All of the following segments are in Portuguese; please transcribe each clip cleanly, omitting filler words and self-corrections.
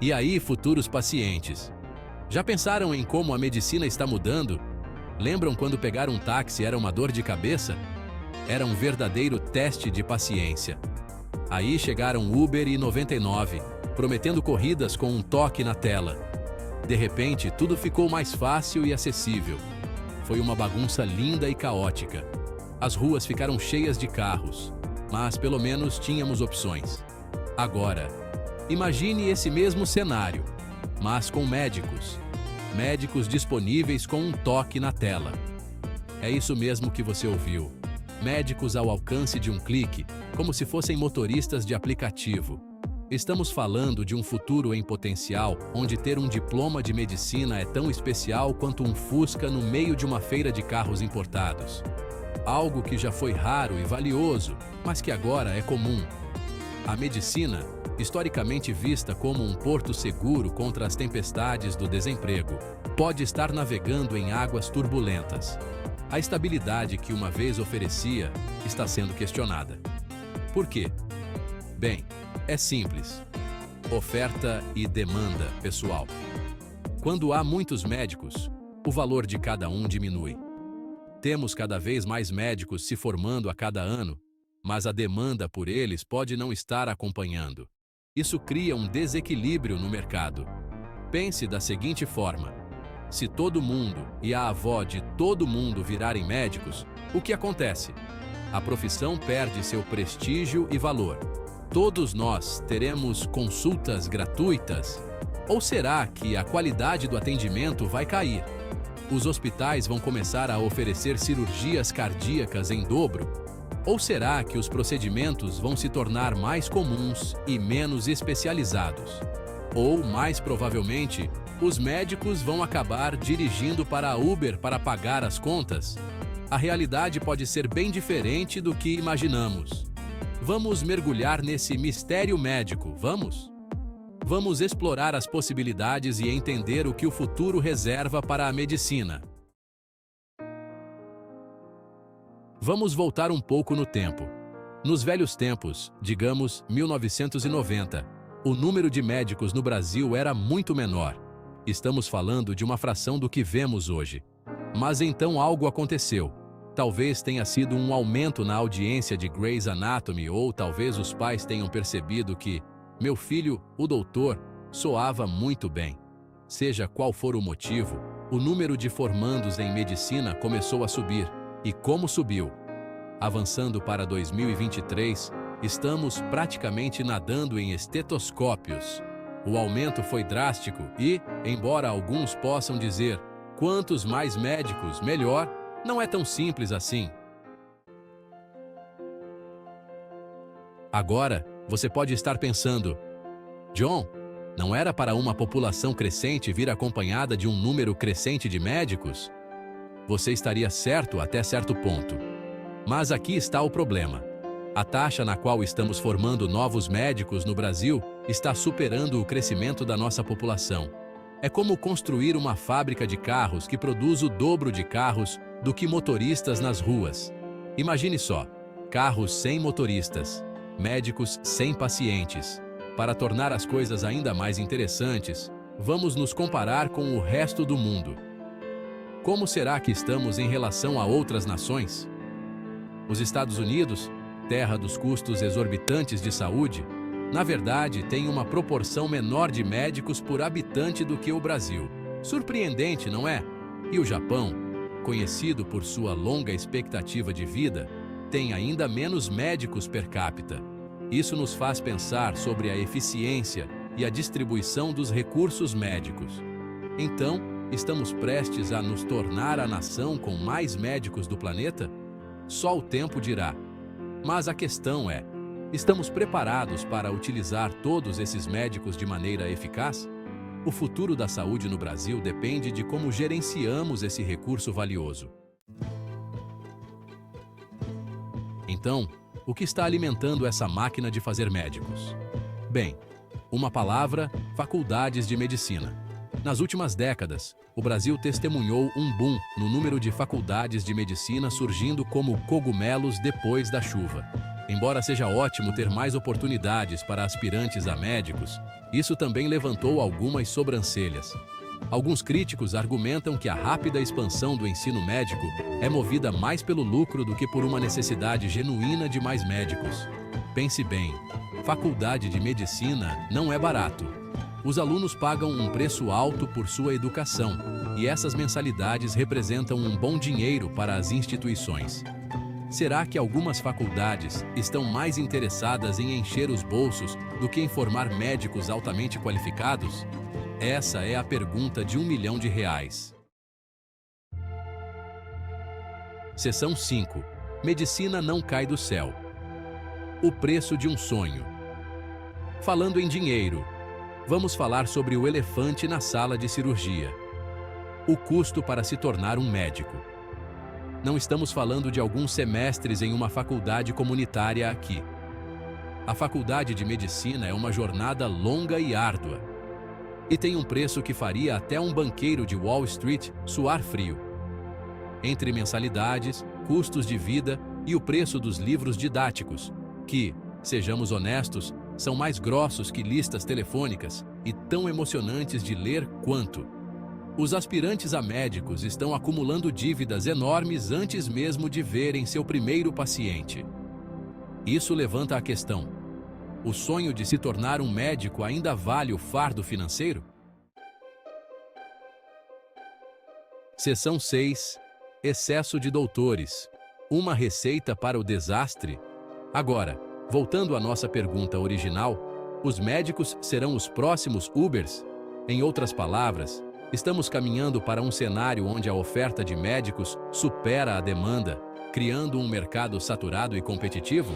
E aí, futuros pacientes? Já pensaram em como a medicina está mudando? Lembram quando pegar um táxi era uma dor de cabeça? Era um verdadeiro teste de paciência. Aí chegaram Uber e 99, prometendo corridas com um toque na tela. De repente, tudo ficou mais fácil e acessível. Foi uma bagunça linda e caótica. As ruas ficaram cheias de carros, mas pelo menos tínhamos opções. Agora, imagine esse mesmo cenário, mas com médicos. Médicos disponíveis com um toque na tela. É isso mesmo que você ouviu. Médicos ao alcance de um clique, como se fossem motoristas de aplicativo. Estamos falando de um futuro em potencial, onde ter um diploma de medicina é tão especial quanto um Fusca no meio de uma feira de carros importados. Algo que já foi raro e valioso, mas que agora é comum. A medicina, historicamente vista como um porto seguro contra as tempestades do desemprego, pode estar navegando em águas turbulentas. A estabilidade que uma vez oferecia está sendo questionada. Por quê? Bem, é simples. Oferta e demanda, pessoal. Quando há muitos médicos, o valor de cada um diminui. Temos cada vez mais médicos se formando a cada ano, mas a demanda por eles pode não estar acompanhando. Isso cria um desequilíbrio no mercado. Pense da seguinte forma: se todo mundo e a avó de todo mundo virarem médicos, o que acontece? A profissão perde seu prestígio e valor. Todos nós teremos consultas gratuitas? Ou será que a qualidade do atendimento vai cair? Os hospitais vão começar a oferecer cirurgias cardíacas em dobro? Ou será que os procedimentos vão se tornar mais comuns e menos especializados? Ou, mais provavelmente, os médicos vão acabar dirigindo para a Uber para pagar as contas? A realidade pode ser bem diferente do que imaginamos. Vamos mergulhar nesse mistério médico, vamos? Vamos explorar as possibilidades e entender o que o futuro reserva para a medicina. Vamos voltar um pouco no tempo. Nos velhos tempos, digamos 1990, o número de médicos no Brasil era muito menor. Estamos falando de uma fração do que vemos hoje. Mas então algo aconteceu. Talvez tenha sido um aumento na audiência de Grey's Anatomy, ou talvez os pais tenham percebido que meu filho, o doutor, soava muito bem. Seja qual for o motivo, o número de formandos em medicina começou a subir. E como subiu? Avançando para 2023, estamos praticamente nadando em estetoscópios. O aumento foi drástico e, embora alguns possam dizer, quantos mais médicos, melhor, não é tão simples assim. Agora, você pode estar pensando, John, não era para uma população crescente vir acompanhada de um número crescente de médicos? Você estaria certo até certo ponto. Mas aqui está o problema. A taxa na qual estamos formando novos médicos no Brasil está superando o crescimento da nossa população. É como construir uma fábrica de carros que produz o dobro de carros do que motoristas nas ruas. Imagine só, carros sem motoristas, médicos sem pacientes. Para tornar as coisas ainda mais interessantes, vamos nos comparar com o resto do mundo. Como será que estamos em relação a outras nações? Os Estados Unidos, terra dos custos exorbitantes de saúde, na verdade tem uma proporção menor de médicos por habitante do que o Brasil. Surpreendente, não é? E o Japão, conhecido por sua longa expectativa de vida, tem ainda menos médicos per capita. Isso nos faz pensar sobre a eficiência e a distribuição dos recursos médicos. Então, estamos prestes a nos tornar a nação com mais médicos do planeta? Só o tempo dirá. Mas a questão é, estamos preparados para utilizar todos esses médicos de maneira eficaz? O futuro da saúde no Brasil depende de como gerenciamos esse recurso valioso. Então, o que está alimentando essa máquina de fazer médicos? Bem, uma palavra: faculdades de medicina. Nas últimas décadas, o Brasil testemunhou um boom no número de faculdades de medicina surgindo como cogumelos depois da chuva. Embora seja ótimo ter mais oportunidades para aspirantes a médicos, isso também levantou algumas sobrancelhas. Alguns críticos argumentam que a rápida expansão do ensino médico é movida mais pelo lucro do que por uma necessidade genuína de mais médicos. Pense bem, faculdade de medicina não é barato. Os alunos pagam um preço alto por sua educação, e essas mensalidades representam um bom dinheiro para as instituições. Será que algumas faculdades estão mais interessadas em encher os bolsos do que em formar médicos altamente qualificados? Essa é a pergunta de R$ 1 milhão. Seção 5. Medicina não cai do céu. O preço de um sonho. Falando em dinheiro, vamos falar sobre o elefante na sala de cirurgia. O custo para se tornar um médico. Não estamos falando de alguns semestres em uma faculdade comunitária aqui. A faculdade de medicina é uma jornada longa e árdua. E tem um preço que faria até um banqueiro de Wall Street suar frio. Entre mensalidades, custos de vida e o preço dos livros didáticos, que, sejamos honestos, são mais grossos que listas telefônicas e tão emocionantes de ler quanto. Os aspirantes a médicos estão acumulando dívidas enormes antes mesmo de verem seu primeiro paciente. Isso levanta a questão: o sonho de se tornar um médico ainda vale o fardo financeiro? Seção 6. Excesso de doutores. Uma receita para o desastre? Agora, voltando à nossa pergunta original, os médicos serão os próximos Ubers? Em outras palavras, estamos caminhando para um cenário onde a oferta de médicos supera a demanda, criando um mercado saturado e competitivo?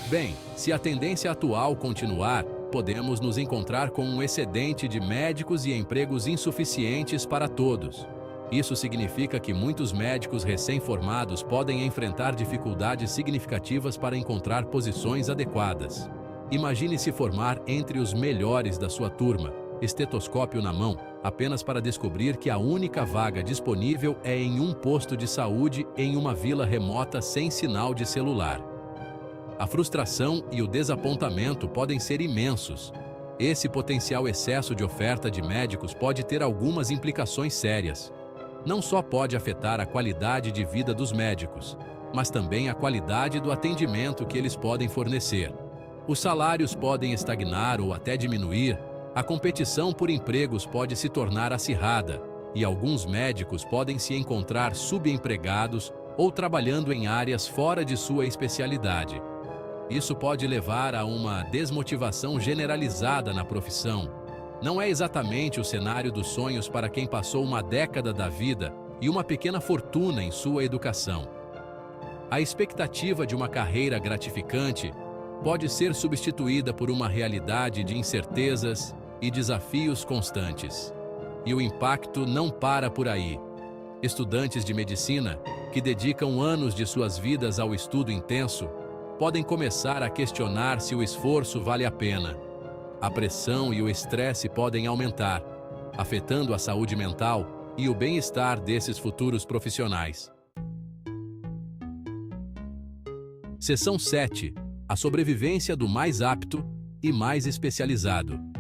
Bem, se a tendência atual continuar, podemos nos encontrar com um excedente de médicos e empregos insuficientes para todos. Isso significa que muitos médicos recém-formados podem enfrentar dificuldades significativas para encontrar posições adequadas. Imagine se formar entre os melhores da sua turma, estetoscópio na mão, apenas para descobrir que a única vaga disponível é em um posto de saúde em uma vila remota sem sinal de celular. A frustração e o desapontamento podem ser imensos. Esse potencial excesso de oferta de médicos pode ter algumas implicações sérias. Não só pode afetar a qualidade de vida dos médicos, mas também a qualidade do atendimento que eles podem fornecer. Os salários podem estagnar ou até diminuir, a competição por empregos pode se tornar acirrada, e alguns médicos podem se encontrar subempregados ou trabalhando em áreas fora de sua especialidade. Isso pode levar a uma desmotivação generalizada na profissão. Não é exatamente o cenário dos sonhos para quem passou uma década da vida e uma pequena fortuna em sua educação. A expectativa de uma carreira gratificante pode ser substituída por uma realidade de incertezas e desafios constantes. E o impacto não para por aí. Estudantes de medicina, que dedicam anos de suas vidas ao estudo intenso, podem começar a questionar se o esforço vale a pena. A pressão e o estresse podem aumentar, afetando a saúde mental e o bem-estar desses futuros profissionais. Seção 7. A sobrevivência do mais apto e mais especializado.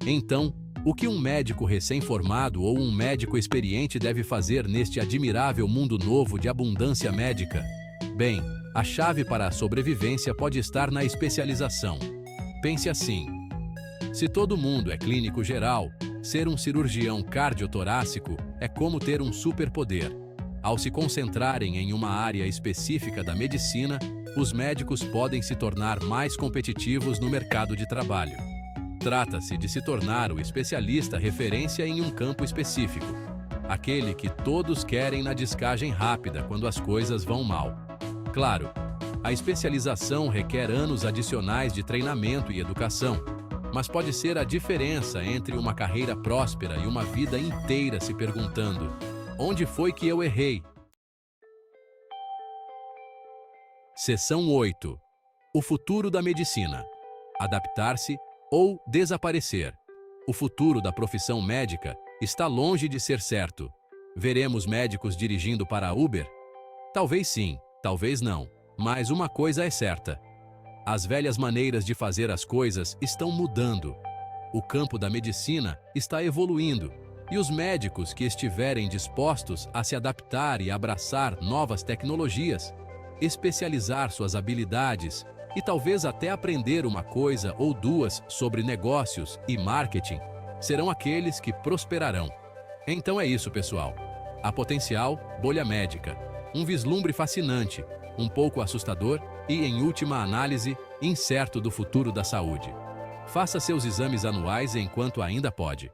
Então, o que um médico recém-formado ou um médico experiente deve fazer neste admirável mundo novo de abundância médica? Bem, a chave para a sobrevivência pode estar na especialização. Pense assim: se todo mundo é clínico geral, ser um cirurgião cardiotorácico é como ter um superpoder. Ao se concentrarem em uma área específica da medicina, os médicos podem se tornar mais competitivos no mercado de trabalho. Trata-se de se tornar o especialista referência em um campo específico, aquele que todos querem na descagem rápida quando as coisas vão mal. Claro, a especialização requer anos adicionais de treinamento e educação, mas pode ser a diferença entre uma carreira próspera e uma vida inteira se perguntando: onde foi que eu errei? Seção 8. O futuro da medicina. Adaptar-se ou desaparecer. O futuro da profissão médica está longe de ser certo. Veremos médicos dirigindo para a Uber? Talvez sim, talvez não, mas uma coisa é certa: As velhas maneiras de fazer as coisas estão mudando. O campo da medicina está evoluindo, e os médicos que estiverem dispostos a se adaptar e abraçar novas tecnologias, especializar suas habilidades e talvez até aprender uma coisa ou duas sobre negócios e marketing, serão aqueles que prosperarão. Então é isso, pessoal. A Potencial Bolha Médica. Um vislumbre fascinante, um pouco assustador e, em última análise, incerto do futuro da saúde. Faça seus exames anuais enquanto ainda pode.